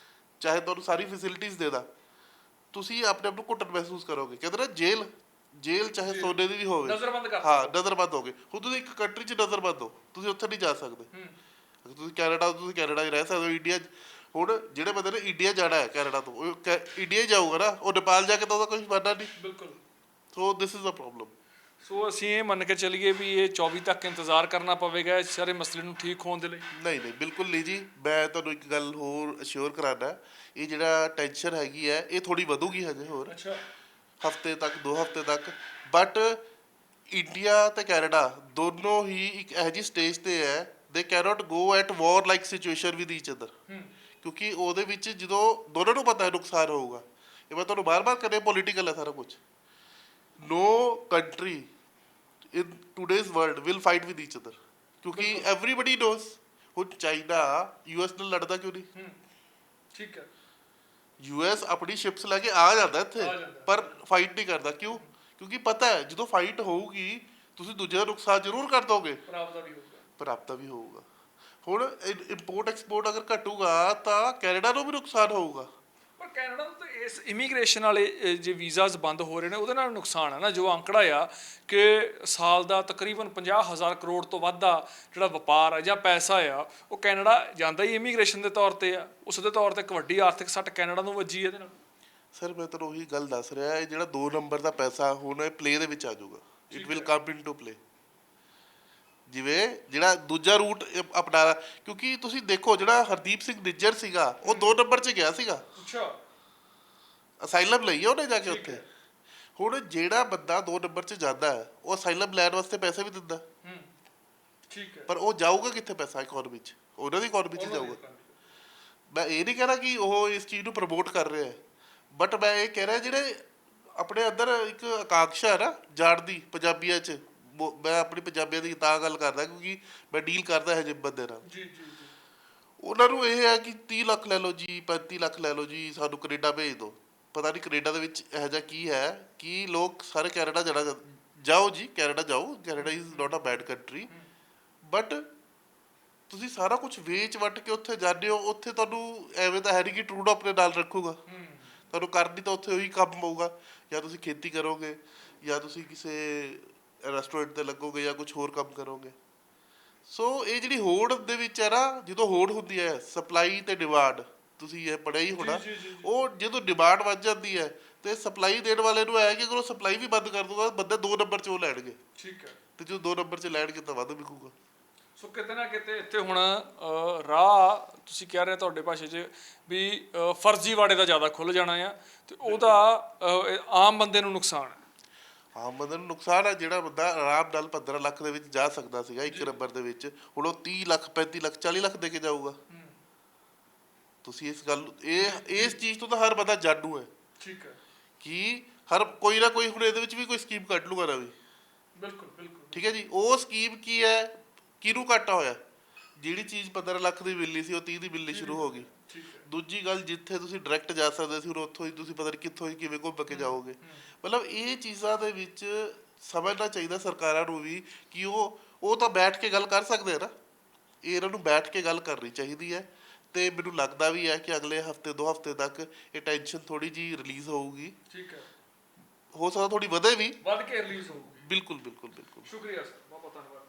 S1: ਚਾਹੇ ਤੁਹਾਨੂੰ ਸਾਰੀ ਫੈਸਿਲਿਟੀਜ਼ ਦੇ ਦਾਂ, ਤੁਸੀਂ ਆਪਣੇ ਆਪ ਨੂੰ ਘੁੱਟਣ ਮਹਿਸੂਸ ਕਰੋਗੇ। ਕਹਿੰਦੇ ਨਾ ਜੇਲ੍ਹ ਚਾਹੇ ਸੋਨੇ ਦੀ ਵੀ ਹੋਵੇ, ਹਾਂ ਨਜ਼ਰਬੰਦ ਹੋ ਗਏ। ਹੁਣ ਤੁਸੀਂ ਇੱਕ ਕੰਟਰੀ 'ਚ ਨਜ਼ਰਬੰਦ ਹੋ, ਤੁਸੀਂ ਉੱਥੇ ਨਹੀਂ ਜਾ ਸਕਦੇ। ਤੁਸੀਂ ਕੈਨੇਡਾ ਹੀ ਰਹਿ ਸਕਦੇ ਹੋ। ਇੰਡੀਆ ਹੁਣ ਜਿਹੜੇ ਬੰਦੇ ਨੇ ਇੰਡੀਆ ਜਾਣਾ ਹੈ ਕੈਨੇਡਾ ਤੋਂ, ਉਹ ਇੰਡੀਆ ਹੀ ਜਾਊਗਾ ਨਾ, ਉਹ ਨੇਪਾਲ ਜਾ ਕੇ ਤਾਂ ਉਹਦਾ ਕੁਝ ਬਣਨਾ ਨਹੀਂ।
S2: ਬਿਲਕੁਲ।
S1: ਸੋ ਦਿਸ ਇਜ਼ ਅ ਪ੍ਰੋਬਲਮ।
S2: ਸੋ ਅਸੀਂ ਇਹ ਮੰਨ ਕੇ ਚੱਲੀਏ ਵੀ ਇਹ 24 ਤੱਕ ਇੰਤਜ਼ਾਰ ਕਰਨਾ ਪਵੇਗਾ ਇਸ ਸਾਰੇ ਮਸਲੇ ਨੂੰ ਠੀਕ ਹੋਣ ਦੇ ਲਈ?
S1: ਨਹੀਂ ਬਿਲਕੁਲ ਨਹੀਂ ਜੀ। ਮੈਂ ਤੁਹਾਨੂੰ ਇੱਕ ਗੱਲ ਹੋਰ ਅਸ਼ੋਰ ਕਰਾਉਣਾ, ਇਹ ਜਿਹੜਾ ਟੈਨਸ਼ਨ ਹੈਗੀ ਹੈ ਇਹ ਥੋੜੀ ਵਧੂਗੀ ਹਜੇ ਹੋਰ।
S2: ਅੱਛਾ।
S1: ਹਫਤੇ ਤੱਕ 2 ਹਫਤੇ ਤੱਕ। ਬਟ ਇੰਡੀਆ ਤੇ ਕੈਨੇਡਾ ਦੋਨੋਂ ਹੀ ਇੱਕ ਇਹੋ ਜਿਹੀ ਸਟੇਜ ਤੇ ਹੈ, they cannot go at war like situation with each other. ਕਿਉਂਕਿ ਉਹਦੇ ਵਿੱਚ ਜਦੋਂ ਦੋਨੋਂ ਨੂੰ ਪਤਾ ਹੈ ਨੁਕਸਾਨ ਹੋਊਗਾ, ਇਹ ਮੈਂ ਤੁਹਾਨੂੰ ਬਾਰ-ਬਾਰ ਕਹਿੰਦਾ ਪੋਲੀਟੀਕਲ ਹੈ ਸਾਰਾ ਕੁਝ। ਨੋ country in today's world will fight with each other, ਕਿਉਂਕਿ everybody knows ਹੁਣ ਚਾਈਨਾ ਯੂਐਸ ਨਾਲ ਲੜਦਾ ਕਿਉਂ ਨਹੀਂ?
S2: ਠੀਕ ਹੈ।
S1: ਯੂਐਸ ਆਪਣੀ ਸ਼ਿਪਸ ਲੈ ਕੇ ਆ ਜਾਂਦਾ ਇੱਥੇ, ਪਰ ਫਾਈਟ ਨਹੀਂ ਕਰਦਾ। ਕਿਉਂ? ਕਿਉਂਕਿ ਪਤਾ ਹੈ ਜਦੋਂ ਫਾਈਟ ਹੋਊਗੀ ਤੁਸੀਂ ਦੂਜੇ ਦਾ ਨੁਕਸਾਨ ਜ਼ਰੂਰ ਕਰ ਦੋਗੇ, ਪ੍ਰਾਪਤਾ ਵੀ ਹੋਊਗਾ। ਹੁਣ ਇੰਪੋਰਟ ਐਕਸਪੋਰਟ ਅਗਰ ਘਟੂਗਾ ਤਾਂ ਕੈਨੇਡਾ ਨੂੰ ਵੀ ਨੁਕਸਾਨ ਹੋਊਗਾ।
S2: ਪਰ ਕੈਨੇਡਾ ਨੂੰ ਤਾਂ ਇਸ ਇਮੀਗ੍ਰੇਸ਼ਨ ਵਾਲੇ ਜੇ ਵੀਜ਼ਾਜ਼ ਬੰਦ ਹੋ ਰਹੇ ਨੇ ਉਹਦੇ ਨਾਲ ਨੁਕਸਾਨ ਹੈ ਨਾ। ਜੋ ਅੰਕੜਾ ਆ ਕਿ ਸਾਲ ਦਾ ਤਕਰੀਬਨ 50,000 ਕਰੋੜ ਤੋਂ ਵੱਧ ਦਾ ਜਿਹੜਾ ਵਪਾਰ ਹੈ ਜਾਂ ਪੈਸਾ ਆ ਉਹ ਕੈਨੇਡਾ ਜਾਂਦਾ ਹੀ ਇਮੀਗ੍ਰੇਸ਼ਨ ਦੇ ਤੌਰ ਤੇ ਆ। ਉਸ ਦੇ ਤੌਰ ਤੇ ਇੱਕ ਵੱਡੀ ਆਰਥਿਕ ਸੱਟ ਕੈਨੇਡਾ ਨੂੰ ਵੱਜੀ ਇਹਦੇ ਨਾਲ।
S1: ਸਰ ਮੈਂ ਤੁਹਾਨੂੰ ਉਹੀ ਗੱਲ ਦੱਸ ਰਿਹਾ, ਇਹ ਜਿਹੜਾ 2 ਨੰਬਰ ਦਾ ਪੈਸਾ ਹੁਣ ਇਹ ਪਲੇ ਦੇ ਵਿੱਚ ਆ ਜਾਊਗਾ। It will come into play. ਜਿਵੇਂ ਜਿਹੜਾ ਦੂਜਾ ਰੂਟ ਅਪਣਾ, ਕਿਉਂਕਿ ਤੁਸੀਂ ਦੇਖੋ ਜਿਹੜਾ ਹਰਦੀਪ ਸਿੰਘ ਨਿੱਜਰ ਸੀਗਾ ਉਹ 2 ਨੰਬਰ 'ਚ ਗਿਆ ਸੀਗਾ। ਅੱਛਾ। ਅਸਾਈਲਮ ਲਈ ਉਹਨੇ ਜਾ ਕੇ ਉੱਥੇ। ਹੁਣ ਜਿਹੜਾ ਬੰਦਾ 2 ਨੰਬਰ 'ਚ ਜਾਂਦਾ ਹੈ ਉਹ ਅਸਾਈਲਮ ਲੈਣ ਵਾਸਤੇ ਪੈਸੇ ਵੀ ਦਿੰਦਾ। ਠੀਕ ਹੈ। ਪਰ ਉਹ ਜਾਊਗਾ ਕਿੱਥੇ ਪੈਸਾ? ਇਕਨੋਮੀ 'ਚ, ਉਹਨਾਂ ਦੀ ਇਕਨੋਮੀ 'ਚ ਜਾਊਗਾ। ਮੈਂ ਇਹ ਨਹੀਂ ਕਹਿਣਾ ਕਿ ਉਹ ਇਸ ਚੀਜ਼ ਨੂੰ ਪ੍ਰਮੋਟ ਕਰ ਰਿਹਾ ਹੈ, ਬਟ ਮੈਂ ਇਹ ਕਹਿ ਰਿਹਾ ਜਿਹੜੇ ਆਪਣੇ ਅੰਦਰ ਇੱਕ ਆਕਾਂਖਸ਼ਾ ਹੈ ਨਾ ਜਾਣ ਦੀ ਪੰਜਾਬੀਆਂ 'ਚ, ਮੈਂ ਆਪਣੀ ਪੰਜਾਬੀਆਂ ਦੀ ਤਾਂ ਗੱਲ ਕਰਦਾ ਕਿਉਂਕਿ ਮੈਂ ਡੀਲ ਕਰਦਾ ਹਜੇ ਬੰਦੇ ਨਾਲ। ਉਹਨਾਂ ਨੂੰ ਇਹ ਹੈ ਕਿ 30 ਲੱਖ ਲੈ ਲਓ ਜੀ, 35 ਲੱਖ ਲੈ ਲਓ ਜੀ, ਸਾਨੂੰ ਕੈਨੇਡਾ ਭੇਜ ਦਿਓ। ਪਤਾ ਨਹੀਂ ਕੈਨੇਡਾ ਦੇ ਵਿੱਚ ਇਹੋ ਜਿਹਾ ਕੀ ਹੈ ਕਿ ਲੋਕ ਸਾਰੇ ਕੈਨੇਡਾ ਜਾਓ ਜੀ, ਕੈਨੇਡਾ ਜਾਓ। Canada is not a bad country, but ਤੁਸੀਂ ਸਾਰਾ ਕੁਝ ਵੇਚ ਵੱਟ ਕੇ ਉੱਥੇ ਜਾਂਦੇ ਹੋ, ਉੱਥੇ ਤੁਹਾਨੂੰ ਐਵੇਂ ਤਾਂ ਹੈ ਨਹੀਂ ਕਿ ਟਰੂਡ ਆਪਣੇ ਨਾਲ ਰੱਖੂਗਾ। ਤੁਹਾਨੂੰ ਕਰਨੀ ਤਾਂ ਉੱਥੇ ਉਹੀ ਕੰਮ ਪਊਗਾ, ਜਾਂ ਤੁਸੀਂ ਖੇਤੀ ਕਰੋਗੇ, ਜਾਂ ਤੁਸੀਂ ਕਿਸੇ ਰੈਸਟੋਰੈਂਟ ਤੇ ਲੱਗੋਗੇ, ਜਾਂ ਕੁਝ ਹੋਰ ਕੰਮ ਕਰੋਗੇ। ਸੋ ਇਹ ਜਿਹੜੀ ਹੋੜ ਦੇ ਵਿੱਚ ਹੈ ਨਾ, ਜਦੋਂ ਹੋੜ ਹੁੰਦੀ ਹੈ ਸਪਲਾਈ ਤੇ ਡਿਮਾਂਡ, ਤੁਸੀਂ ਇਹ ਪੜ੍ਹਿਆ ਹੀ ਹੋਣਾ, ਉਹ ਜਦੋਂ ਡਿਮਾਂਡ ਵੱਧ ਜਾਂਦੀ ਹੈ ਤੇ ਸਪਲਾਈ ਦੇਣ ਵਾਲੇ ਨੂੰ ਹੈ ਕਿ ਅਗਰ ਉਹ ਸਪਲਾਈ ਵੀ ਬੰਦ ਕਰ ਦੂਗਾ, ਬੰਦੇ 2 ਨੰਬਰ 'ਚ ਉਹ ਲੈਣਗੇ।
S2: ਠੀਕ ਹੈ।
S1: ਤੇ ਜਦੋਂ 2 ਨੰਬਰ 'ਚ ਲੈਣਗੇ ਤਾਂ ਵੱਧ ਵਿਕੂਗਾ।
S2: ਸੋ ਕਿਤੇ ਨਾ ਕਿਤੇ ਇੱਥੇ ਹੁਣ ਰਾਹ ਤੁਸੀਂ ਕਹਿ ਰਹੇ ਤੁਹਾਡੇ ਭਾਸ਼ਾ 'ਚ ਵੀ ਫਰਜ਼ੀਵਾੜੇ ਦਾ ਜ਼ਿਆਦਾ ਖੁੱਲ੍ਹ ਜਾਣਾ ਆ, ਤੇ ਉਹਦਾ ਆਮ ਬੰਦੇ ਨੂੰ ਨੁਕਸਾਨ ਹੈ।
S1: ਆਮ ਬੰਦੇ ਨੂੰ ਨੁਕਸਾਨ ਹੈ। ਜਿਹੜਾ ਬੰਦਾ ਆਰਾਮ ਨਾਲ 15 ਲੱਖ ਦੇ ਵਿੱਚ ਜਾ ਸਕਦਾ ਸੀਗਾ 1 ਨੰਬਰ ਦੇ ਵਿੱਚ, ਹੁਣ ਉਹ 30 ਲੱਖ 35 ਲੱਖ 40 ਲੱਖ ਦੇ ਕੇ ਜਾਊਗਾ। ਤੁਸੀਂ ਇਸ ਗੱਲ ਇਸ ਚੀਜ਼ ਤੋਂ ਤਾਂ ਹਰ ਬੰਦਾ ਜਾਣੂ ਹੈ।
S2: ਠੀਕ ਹੈ।
S1: ਕਿ ਹਰ ਕੋਈ ਨਾ ਕੋਈ ਹੁਣ ਇਹਦੇ ਵਿੱਚ ਵੀ ਕੋਈ ਸਕੀਮ ਕੱਢ ਲੂਗਾ ਨਾ ਵੀ।
S2: ਬਿਲਕੁਲ ਬਿਲਕੁਲ।
S1: ਠੀਕ ਹੈ ਜੀ। ਉਹ ਸਕੀਮ ਕੀ ਹੈ, ਕਿਹਨੂੰ ਘਾਟਾ ਹੋਇਆ? ਜਿਹੜੀ ਚੀਜ਼ 15 ਲੱਖ ਦੀ ਮਿਲਣੀ ਸੀ ਉਹ 30 ਦੀ ਮਿਲਣੀ ਸ਼ੁਰੂ ਹੋ ਗਈ। ਦੂਜੀ ਗੱਲ, ਜਿੱਥੇ ਤੁਸੀਂ ਡਾਇਰੈਕਟ ਜਾ ਸਕਦੇ ਸੀ ਹੁਣ ਉੱਥੋਂ ਹੀ ਤੁਸੀਂ ਪਤਾ ਨਹੀਂ ਕਿੱਥੋਂ ਹੀ ਕਿਵੇਂ ਘੁੰਮ ਕੇ ਜਾਓਗੇ। ਮਤਲਬ ਇਹ ਚੀਜ਼ਾਂ ਦੇ ਵਿੱਚ ਸਮਝਣਾ ਚਾਹੀਦਾ ਸਰਕਾਰਾਂ ਨੂੰ ਵੀ ਕਿ ਉਹ ਤਾਂ ਬੈਠ ਕੇ ਗੱਲ ਕਰ ਸਕਦੇ ਆ ਨਾ, ਇਹਨਾਂ ਨੂੰ ਬੈਠ ਕੇ ਗੱਲ ਕਰਨੀ ਚਾਹੀਦੀ ਹੈ। ਤੇ ਮੈਨੂੰ ਲੱਗਦਾ ਵੀ ਹੈ ਕਿ ਅਗਲੇ ਹਫਤੇ 2 ਹਫਤੇ ਤੱਕ ਇਹ ਟੈਨਸ਼ਨ ਥੋੜੀ ਜਿਹੀ ਰਿਲੀਜ਼ ਹੋਊਗੀ।
S2: ਠੀਕ ਹੈ।
S1: ਹੋ ਸਕਦਾ ਥੋੜੀ ਵਧੇ ਵੀ,
S2: ਵੱਧ ਕੇ ਰਿਲੀਜ਼ ਹੋਊਗੀ।
S1: ਬਿਲਕੁਲ ਬਿਲਕੁਲ ਬਿਲਕੁਲ।
S2: ਸ਼ੁਕਰੀਆ ਸਰ, ਬਹੁਤ ਬਹੁਤ ਧੰਨਵਾਦ।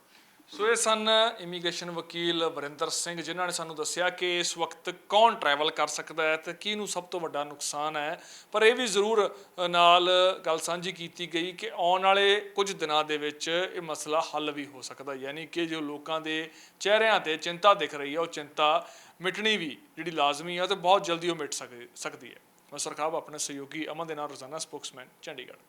S2: ਸੋ ਇਹ ਸਨ ਇਮੀਗ੍ਰੇਸ਼ਨ ਵਕੀਲ ਵਰਿੰਦਰ ਸਿੰਘ, ਜਿਨ੍ਹਾਂ ਨੇ ਸਾਨੂੰ ਦੱਸਿਆ ਕਿ ਇਸ ਵਕਤ ਕੌਣ ਟਰੈਵਲ ਕਰ ਸਕਦਾ ਹੈ ਤੇ ਕਿਹਨੂੰ ਸਭ ਤੋਂ ਵੱਡਾ ਨੁਕਸਾਨ ਹੈ। ਪਰ ਇਹ ਵੀ ਜ਼ਰੂਰ ਨਾਲ ਗੱਲ ਸਾਂਝੀ ਕੀਤੀ ਗਈ ਕਿ ਆਉਣ ਵਾਲੇ ਕੁਝ ਦਿਨਾਂ ਦੇ ਵਿੱਚ ਇਹ ਮਸਲਾ ਹੱਲ ਵੀ ਹੋ ਸਕਦਾ, ਯਾਨੀ ਕਿ ਜੋ ਲੋਕਾਂ ਦੇ ਚਿਹਰਿਆਂ ਤੇ ਚਿੰਤਾ ਦਿਖ ਰਹੀ ਹੈ ਉਹ ਚਿੰਤਾ ਮਿਟਣੀ ਵੀ ਜਿਹੜੀ ਲਾਜ਼ਮੀ ਹੈ ਤੇ ਬਹੁਤ ਜਲਦੀ ਉਹ ਮਿਟ ਸਕਦੀ ਹੈ। ਮੈਂ ਸਰਖਾਬ ਆਪਣੇ ਸਹਿਯੋਗੀ ਅਮਨ ਦੇ ਨਾਲ, ਰੋਜ਼ਾਨਾ ਸਪੋਕਸਮੈਨ, ਚੰਡੀਗੜ੍ਹ।